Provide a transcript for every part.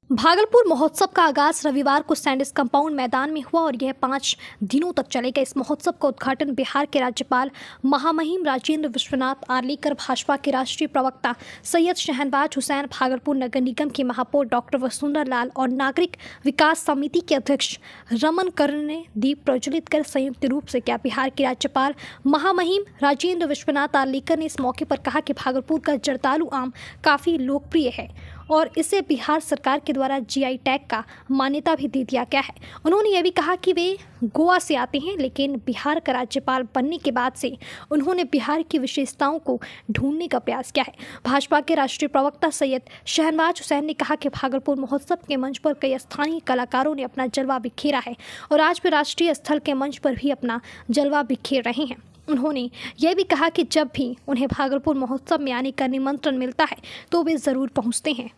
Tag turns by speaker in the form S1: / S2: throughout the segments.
S1: भागलपुर महोत्सव का आगाज रविवार को सैंडिस कंपाउंड मैदान में हुआ और यह 5 दिनों तक चलेगा। इस महोत्सव का उद्घाटन बिहार के राज्यपाल महामहिम राजेंद्र विश्वनाथ आर्लेकर, भाजपा के राष्ट्रीय प्रवक्ता सैयद शहनवाज हुसैन, भागलपुर नगर निगम की महापौर डॉक्टर वसुंधरा लाल और नागरिक विकास समिति के अध्यक्ष रमन कर्ण ने दीप प्रज्वलित कर संयुक्त रूप से किया। बिहार के राज्यपाल महामहिम राजेंद्र विश्वनाथ आर्लेकर ने इस मौके पर कहा कि भागलपुर का जर्दालू आम काफ़ी लोकप्रिय है और इसे बिहार सरकार के द्वारा जीआई टैग का मान्यता भी दे दिया गया है। उन्होंने यह भी कहा कि वे गोवा से आते हैं, लेकिन बिहार का राज्यपाल बनने के बाद से उन्होंने बिहार की विशेषताओं को ढूंढने का प्रयास किया है। भाजपा के राष्ट्रीय प्रवक्ता सैयद शहनवाज हुसैन ने कहा कि भागलपुर महोत्सव के मंच पर कई स्थानीय कलाकारों ने अपना जलवा बिखेरा है और आज भी राष्ट्रीय स्थल के मंच पर भी अपना जलवा बिखेर रहे हैं। उन्होंने यह भी कहा कि जब भी उन्हें भागलपुर महोत्सव में आने का निमंत्रण मिलता है तो वे ज़रूर पहुंचते हैं।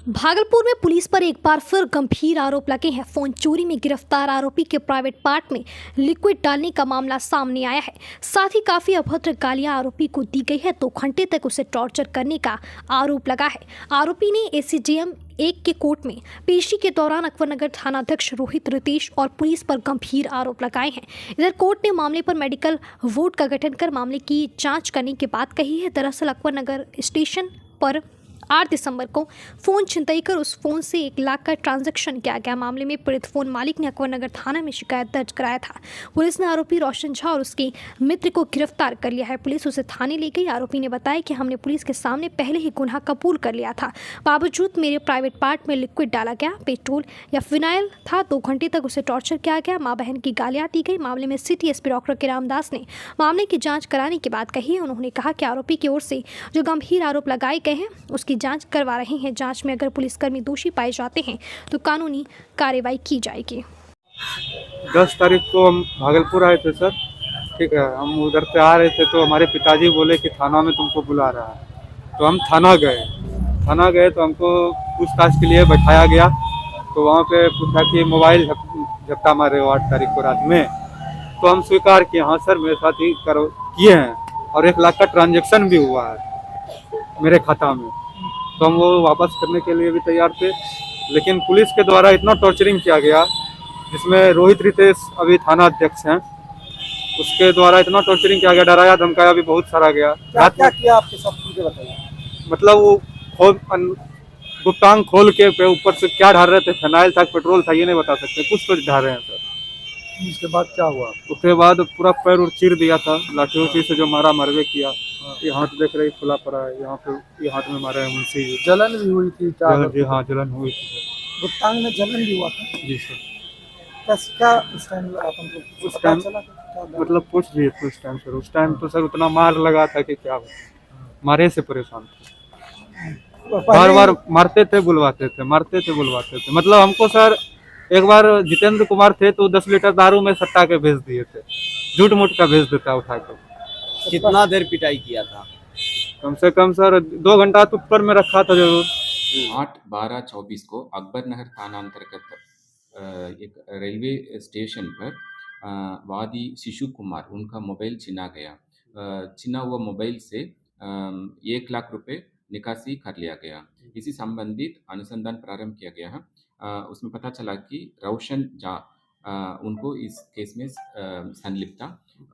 S1: भागलपुर में पुलिस पर एक बार फिर गंभीर आरोप लगे हैं। फोन चोरी में गिरफ्तार आरोपी के प्राइवेट पार्ट में लिक्विड डालने का मामला सामने आया है। साथ ही काफी अभद्र गालियां आरोपी को दी गई है। 2 घंटे तक उसे टॉर्चर करने का आरोप लगा है। आरोपी ने एसीजेएम 1 के कोर्ट में पेशी के दौरान अकबरनगर थानाध्यक्ष रोहित रितेश और पुलिस पर गंभीर आरोप लगाए हैं। इधर कोर्ट ने मामले पर मेडिकल बोर्ड का गठन कर मामले की जांच करने की बात कही है। दरअसल अकबरनगर स्टेशन पर 8 दिसंबर को फोन छिनतई कर उस फोन से 1 लाख का ट्रांजैक्शन किया गया। मामले में पीड़ित फोन मालिक ने अकबरनगर थाना में शिकायत दर्ज कराया था। पुलिस ने आरोपी रोशन झा और उसके मित्र को गिरफ्तार कर लिया है। पुलिस उसे थाने ले गई। आरोपी ने बताया कि हमने पुलिस के सामने पहले ही गुनाह कबूल कर लिया था, बावजूद मेरे प्राइवेट पार्ट में लिक्विड डाला गया, पेट्रोल या फिनाइल था। 2 घंटे तक उसे टॉर्चर किया गया। माँ बहन की गालियाँ दी गई। मामले में सिटी एसपी डॉक्टर के रामदास ने मामले की जाँच कराने की बात कही है। उन्होंने कहा कि आरोपी की ओर से जो गंभीर आरोप लगाए गए हैं उसकी जांच करवा रहे हैं। जांच में अगर पुलिसकर्मी दोषी पाए जाते हैं तो कानूनी कार्रवाई की जाएगी।
S2: 10 तारीख को हम भागलपुर आए थे सर, ठीक है। हम उधर से आ रहे थे तो हमारे पिताजी बोले कि थाना में तुमको बुला रहा है। तो हम थाना गए तो हमको पूछताछ के लिए बैठाया गया। तो वहाँ पे पूछा कि मोबाइल झपटा मारे हो 8 तारीख को रात में। तो हम स्वीकार किए, हाँ सर मेरे साथ ही किए हैं और 1 लाख का ट्रांजेक्शन भी हुआ है मेरे खाता में। तो हम वो वापस करने के लिए भी तैयार थे, लेकिन पुलिस के द्वारा इतना टॉर्चरिंग किया गया, जिसमें रोहित रितेश अभी थाना अध्यक्ष हैं, उसके द्वारा इतना टॉर्चरिंग किया गया, डराया धमकाया भी बहुत सारा गया।
S3: क्या किया आपके सब खुल के बताइए।
S2: मतलब वो गुप्तांग खोल के ऊपर से क्या ढाल रहे थे, फिनाइल था, पेट्रोल था, ये नहीं बता सकते, कुछ तो ढाल रहे हैं सर।
S3: उसके बाद क्या हुआ?
S2: उसके बाद पूरा पैर और चीर दिया था, लाठी उठी से जो मारा मरवे किया। ये हाथ देख रहे खुला पड़ा है, यहाँ पे ये हाथ में मारा है मुंशी।
S3: जलन भी हुई थी?
S2: जी हाँ, जलन हुई थी।
S3: गुप्तांग में जलन भी हुआ था?
S2: जी सर।
S3: क्या उस टाइम
S2: उस टाइम मतलब पूछ लिए थे उस टाइम सर। उस टाइम तो सर उतना मार लगा था कि क्या मारे से परेशान थे। बार मारते थे बुलवाते थे, मारते थे बुलवाते थे। मतलब हमको सर एक बार जितेंद्र कुमार थे तो 10 लीटर दारू में सट्टा के भेज दिए थे, झूठ मूठ का भेज देता उठा कर।
S4: कितना देर पिटाई किया था?
S2: कम से कम सर 2 घंटा तो ऊपर में रखा था जरूर।
S5: 8/12/24 को अकबरनगर थाना अंतर्गत एक रेलवे स्टेशन पर वादी शिशु कुमार उनका मोबाइल छीना गया। छीना हुआ मोबाइल से 1 लाख रुपए निकासी कर लिया गया। इसी संबंधित अनुसंधान प्रारंभ किया गया है। उसमें पता चला कि रोशन झा उनको इस केस में संलिप्त था।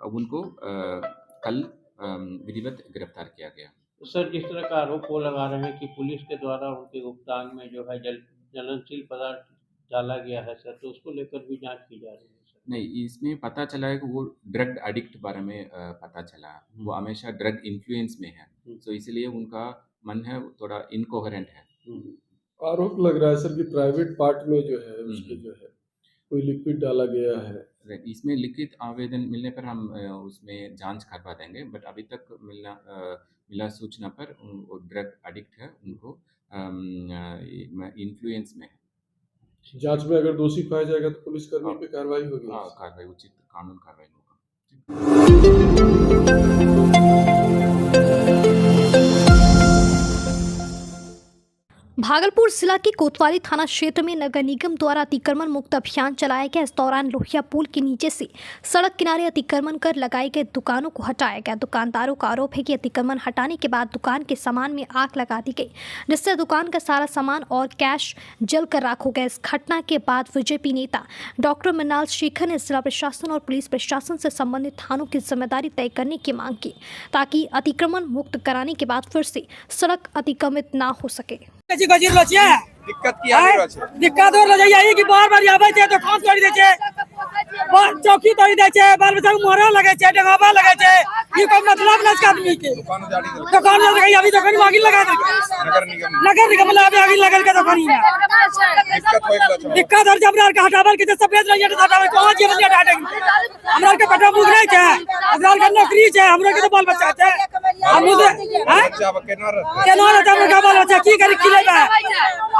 S5: उनको कल विधिवत गिरफ्तार किया गया।
S6: तो सर, जिस तरह का आरोप वो लगा रहे हैं कि पुलिस के द्वारा उनके गुप्तांग में जो है ज्वलनशील पदार्थ डाला गया है सर, तो उसको लेकर भी जांच की जा रही है सर।
S5: नहीं, इसमें पता चला है कि वो ड्रग एडिक्ट बारे में पता चला। वो हमेशा ड्रग इन्फ्लुएंस में है, तो इसलिए उनका मन है थोड़ा इनकोहेरेंट है।
S7: आरोप लग रहा है सर कि प्राइवेट पार्ट में जो है उसके जो है कोई लिक्विड डाला गया है।
S5: इसमें लिखित आवेदन मिलने पर हम उसमें जांच करवा देंगे, बट अभी तक मिला सूचना पर वो ड्रग एडिक्ट है, उनको इन्फ्लुएंस में है।
S7: जांच में अगर दोषी पाया जाएगा तो पुलिस कर्मी पे कार्रवाई होगी।
S5: हाँ, कार्रवाई उचित कानून कार्रवाई होगा।
S1: भागलपुर जिला के कोतवाली थाना क्षेत्र में नगर निगम द्वारा अतिक्रमण मुक्त अभियान चलाया गया। इस दौरान लोहिया पुल के नीचे से सड़क किनारे अतिक्रमण कर लगाई गई दुकानों को हटाया गया। दुकानदारों का आरोप है कि अतिक्रमण हटाने के बाद दुकान के सामान में आग लगा दी गई, जिससे दुकान का सारा सामान और कैश जलकर राख हो गया। इस घटना के बाद बीजेपी नेता डॉक्टर मृणाल शेखर ने जिला प्रशासन और पुलिस प्रशासन से संबंधित थानों की जिम्मेदारी तय करने की मांग की, ताकि अतिक्रमण मुक्त कराने के बाद फिर से सड़क अतिक्रमित ना हो सके।
S8: दिक्कत की दिक्कत और रही कि बार-बार आवे छे तो खास तोड़ी दे छे, चौकी तोड़ी दे छे, बाल बच्चा मोहरा लगे छे, डगावा लगे छे। ये कोई मतलब न इसका आदमी के दुकान लगे, अभी दुकान में आग लगा दे। नगर निगम में आग लगल के दुकान में दिक्कत और जब का हटावल के सफेद रही है हटावल कहां जे बंदिया हटाएंगे। हमरा के पेटा मुग नहीं छे, हमरा के नौकरी छे, हमरा के तो बाल बच्चा छे। हम मुझे हैं केना रहता हमरा बाल बच्चा की करी खिलेबा।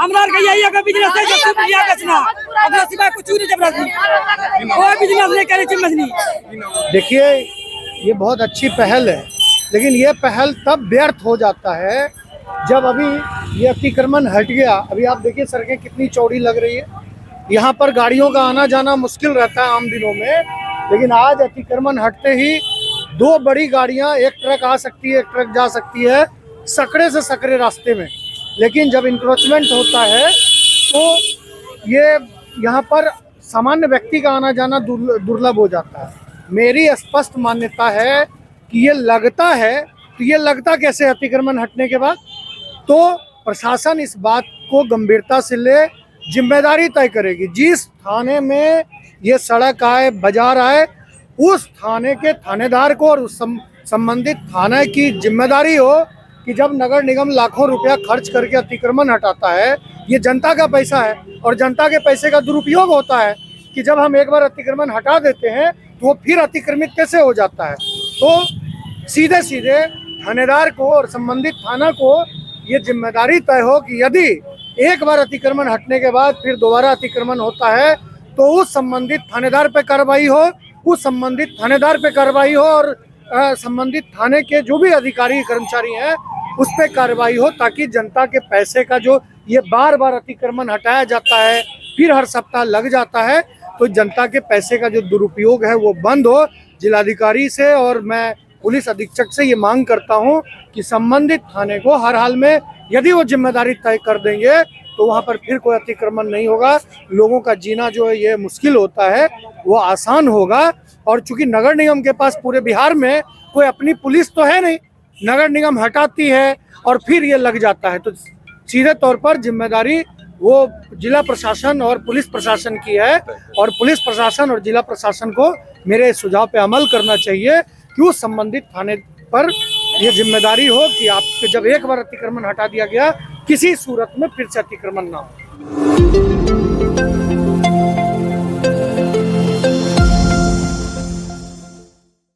S8: हमरा के यही अगर बिजनेस है जो बिया बेचना, अपना सिवाय कुछ नहीं जबरदस्ती कोई बिजनेस नहीं करे चीज नहीं।
S3: देखिए, ये बहुत अच्छी पहल है, लेकिन ये पहल तब व्यर्थ हो जाता है जब अभी ये अतिक्रमण हट गया। अभी आप देखिए सड़कें कितनी चौड़ी लग रही है, यहाँ पर गाड़ियों का आना जाना मुश्किल रहता है आम दिनों में, लेकिन आज अतिक्रमण हटते ही दो बड़ी गाड़ियाँ, एक ट्रक आ सकती है, एक ट्रक जा सकती है सकड़े से सकड़े रास्ते में। लेकिन जब इंक्रोचमेंट होता है तो ये यहाँ पर सामान्य व्यक्ति का आना जाना दुर्लभ हो जाता है। मेरी स्पष्ट मान्यता है कि ये लगता है, तो ये लगता कैसे अतिक्रमण हटने के बाद, तो प्रशासन इस बात को गंभीरता से ले जिम्मेदारी तय करेगी। जिस थाने में ये सड़क आए, बाजार आए, उस थाने के थानेदार को और उस संबंधित थाने की जिम्मेदारी हो कि जब नगर निगम लाखों रुपया खर्च करके अतिक्रमण हटाता है, ये जनता का पैसा है और जनता के पैसे का दुरुपयोग होता है कि जब हम एक बार अतिक्रमण हटा देते हैं तो वो फिर अतिक्रमित कैसे हो जाता है। तो सीधे सीधे थानेदार को और संबंधित थाना को ये जिम्मेदारी तय हो कि यदि एक बार अतिक्रमण हटने के बाद फिर दोबारा अतिक्रमण होता है तो उस संबंधित थानेदार पे कार्रवाई हो, उस संबंधित थानेदार पे कार्रवाई हो और संबंधित थाने के जो भी अधिकारी कर्मचारी हैं उस पर कार्रवाई हो, ताकि जनता के पैसे का जो ये बार बार अतिक्रमण हटाया जाता है, फिर हर सप्ताह लग जाता है, तो जनता के पैसे का जो दुरुपयोग है वो बंद हो। जिलाधिकारी से और मैं पुलिस अधीक्षक से ये मांग करता हूँ कि संबंधित थाने को हर हाल में यदि वो जिम्मेदारी तय कर देंगे तो वहाँ पर फिर कोई अतिक्रमण नहीं होगा। लोगों का जीना जो है ये मुश्किल होता है वो आसान होगा। और चूंकि नगर निगम के पास पूरे बिहार में कोई अपनी पुलिस तो है नहीं, नगर निगम हटाती है और फिर ये लग जाता है, तो सीधे तौर पर जिम्मेदारी वो जिला प्रशासन और पुलिस प्रशासन की है। और पुलिस प्रशासन और जिला प्रशासन को मेरे सुझाव पे अमल करना चाहिए कि उस संबंधित थाने पर ये जिम्मेदारी हो कि आप जब एक बार अतिक्रमण हटा दिया गया, किसी सूरत में फिर से अतिक्रमण ना हो।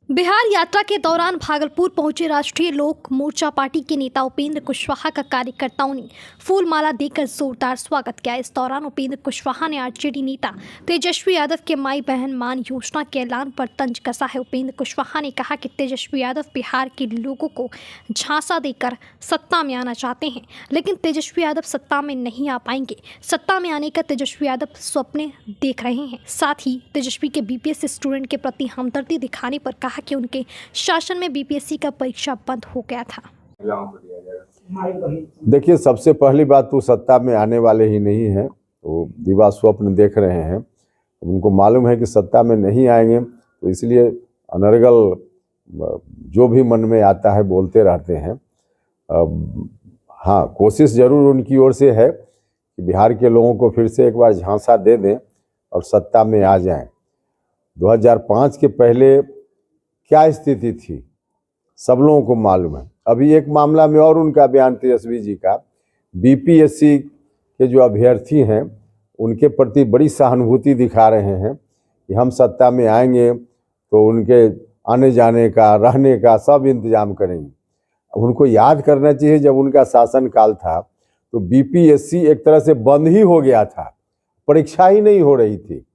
S1: बिहार यात्रा के दौरान भागलपुर पहुंचे राष्ट्रीय लोक मोर्चा पार्टी के नेता उपेंद्र कुशवाहा का कार्यकर्ताओं ने फूलमाला देकर जोरदार स्वागत किया। इस दौरान उपेंद्र कुशवाहा ने आरजेडी नेता तेजस्वी यादव के माई बहन मान योजना के ऐलान पर तंज कसा है। उपेंद्र कुशवाहा ने कहा कि तेजस्वी यादव बिहार के लोगों को झांसा देकर सत्ता में आना चाहते हैं, लेकिन तेजस्वी यादव सत्ता में नहीं आ पाएंगे। सत्ता में आने का तेजस्वी यादव स्वप्न देख रहे हैं। साथ ही तेजस्वी के बीपीएससी स्टूडेंट के प्रति हमदर्दी दिखाने पर कहा कि उनके शासन में बीपीएससी का परीक्षा बंद हो गया था।
S9: देखिए, सबसे पहली बात तो सत्ता में आने वाले ही नहीं हैं, वो दिवा स्वप्न देख रहे हैं। उनको मालूम है कि सत्ता में नहीं आएंगे, तो इसलिए अनर्गल जो भी मन में आता है बोलते रहते हैं। हाँ, कोशिश जरूर उनकी ओर से है कि बिहार के लोगों को फिर से एक बार झांसा दे दें और सत्ता में आ जाएं। 2005 के पहले क्या स्थिति थी सब लोगों को मालूम है। अभी एक मामला में और उनका बयान तेजस्वी जी का, बीपीएससी के जो अभ्यर्थी हैं उनके प्रति बड़ी सहानुभूति दिखा रहे हैं कि हम सत्ता में आएंगे तो उनके आने जाने का, रहने का सब इंतजाम करेंगे। उनको याद करना चाहिए जब उनका शासनकाल था तो बीपीएससी एक तरह से बंद ही हो गया था, परीक्षा ही नहीं हो रही थी।